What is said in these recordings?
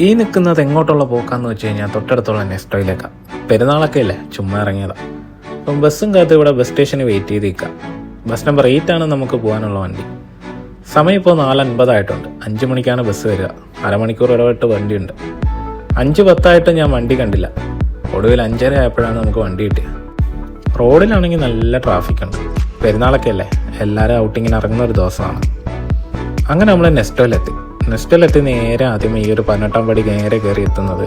ഈ നിൽക്കുന്നത് എങ്ങോട്ടുള്ള പോക്കാന്ന് വെച്ച് കഴിഞ്ഞാൽ തൊട്ടടുത്തുള്ള നെസ്റ്റോയിലേക്കാണ്. പെരുന്നാളൊക്കെ ഇല്ലേ, ചുമ്മാ ഇറങ്ങിയതാണ്. അപ്പം ബസ്സും കാത്ത് ഇവിടെ ബസ് സ്റ്റേഷന് വെയിറ്റ് ചെയ്ത് നിൽക്കാം. ബസ് നമ്പർ 8 ആണ് നമുക്ക് പോകാനുള്ള വണ്ടി. സമയം ഇപ്പോൾ 4:50 5 മണിക്കാണ് ബസ് വരിക. അരമണിക്കൂർ ഇടവിട്ട് വണ്ടിയുണ്ട്. 5:10 ഞാൻ വണ്ടി കണ്ടില്ല. ഒടുവിൽ 5:30 ആയപ്പോഴാണ് നമുക്ക് വണ്ടി കിട്ടിയത്. റോഡിലാണെങ്കിൽ നല്ല ട്രാഫിക് ഉണ്ട്. പെരുന്നാളൊക്കെ അല്ലേ, എല്ലാവരും ഔട്ടിങ്ങിന് ഇറങ്ങുന്ന ഒരു ദിവസമാണ്. അങ്ങനെ നമ്മൾ നെസ്റ്റോയിലെത്തി നേരെ ആദ്യം ഈ ഒരു 18-ാം പടി നേരെ കയറി എത്തുന്നത്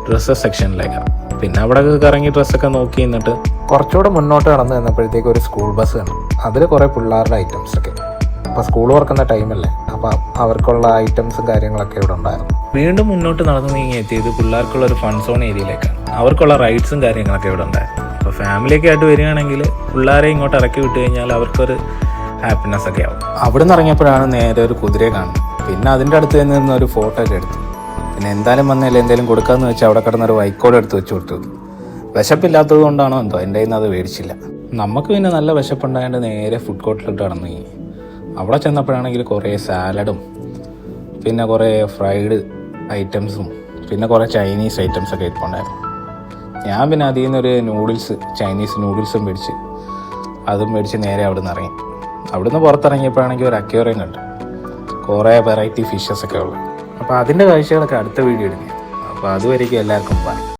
ഡ്രസ്സസ് സെക്ഷനിലേക്കാണ്. പിന്നെ അവിടെ കറങ്ങി ഡ്രസ്സൊക്കെ നോക്കി നിന്നിട്ട് കുറച്ചുകൂടെ മുന്നോട്ട് കടന്ന് നിന്നപ്പോഴത്തേക്ക് ഒരു സ്കൂൾ ബസ് കണ്ടു. അതിൽ കുറേ പിള്ളേരുടെ ഐറ്റംസ് ഒക്കെ. അപ്പോൾ സ്കൂൾ തുറക്കുന്ന ടൈമല്ലേ, അപ്പോൾ അവർക്കുള്ള ഐറ്റംസും കാര്യങ്ങളൊക്കെ ഇവിടെ ഉണ്ടായിരുന്നു. വീണ്ടും മുന്നോട്ട് നടന്ന് നീങ്ങി എത്തിയത് പിള്ളേർക്കുള്ള ഒരു ഫൺ സോൺ ഏരിയയിലേക്കാണ്. അവർക്കുള്ള റൈഡ്സും കാര്യങ്ങളൊക്കെ ഇവിടെ ഉണ്ടായിരുന്നു. അപ്പോൾ ഫാമിലിയൊക്കെ ആയിട്ട് വരികയാണെങ്കിൽ പിള്ളേരെ ഇങ്ങോട്ട് ഇറക്കി വിട്ട് കഴിഞ്ഞാൽ അവർക്കൊരു ഹാപ്പിനെസ് ഒക്കെ ആവും. അവിടെ നിന്ന് ഇറങ്ങിയപ്പോഴാണ് നേരെ ഒരു കുതിരയെ കാണുന്നത്. പിന്നെ അതിൻ്റെ അടുത്ത് നിന്ന് ഒരു ഫോട്ടോ ഒക്കെ എടുത്തു. പിന്നെ എന്തായാലും വന്നതിൽ എന്തെങ്കിലും കൊടുക്കാമെന്ന് വെച്ചാൽ അവിടെ കിടന്നൊരു വൈക്കോട് എടുത്ത് വെച്ച് കൊടുത്തു. വിശപ്പില്ലാത്തത് കൊണ്ടാണോ എന്തോ എൻ്റെ കയ്യിൽ നിന്ന് അത് മേടിച്ചില്ല. നമുക്ക് പിന്നെ നല്ല വിശപ്പുണ്ടായതുകൊണ്ട് നേരെ ഫുഡ് കോർട്ടിലിട്ട് കടന്നു. അവിടെ ചെന്നപ്പോഴാണെങ്കിൽ കുറേ സാലഡും പിന്നെ കുറേ ഫ്രൈഡ് ഐറ്റംസും പിന്നെ കുറേ ചൈനീസ് ഐറ്റംസൊക്കെ ഇരിപ്പുണ്ടായിരുന്നു. ഞാൻ പിന്നെ അതിൽ നിന്നൊരു ചൈനീസ് നൂഡിൽസും മേടിച്ച് നേരെ അവിടെ നിന്ന് ഇറങ്ങി. അവിടുന്ന് പുറത്തിറങ്ങിയപ്പോഴാണെങ്കിൽ ഒരു അക്വേറിയം കണ്ടു. കുറേ വെറൈറ്റി ഫിഷസ് ഒക്കെ ഉള്ളത്. അപ്പോൾ അതിൻ്റെ കാഴ്ചകളൊക്കെ അടുത്ത വീഡിയോ എടുക്കുക. അപ്പോൾ അതുവരേക്കും എല്ലാവർക്കും ബൈ.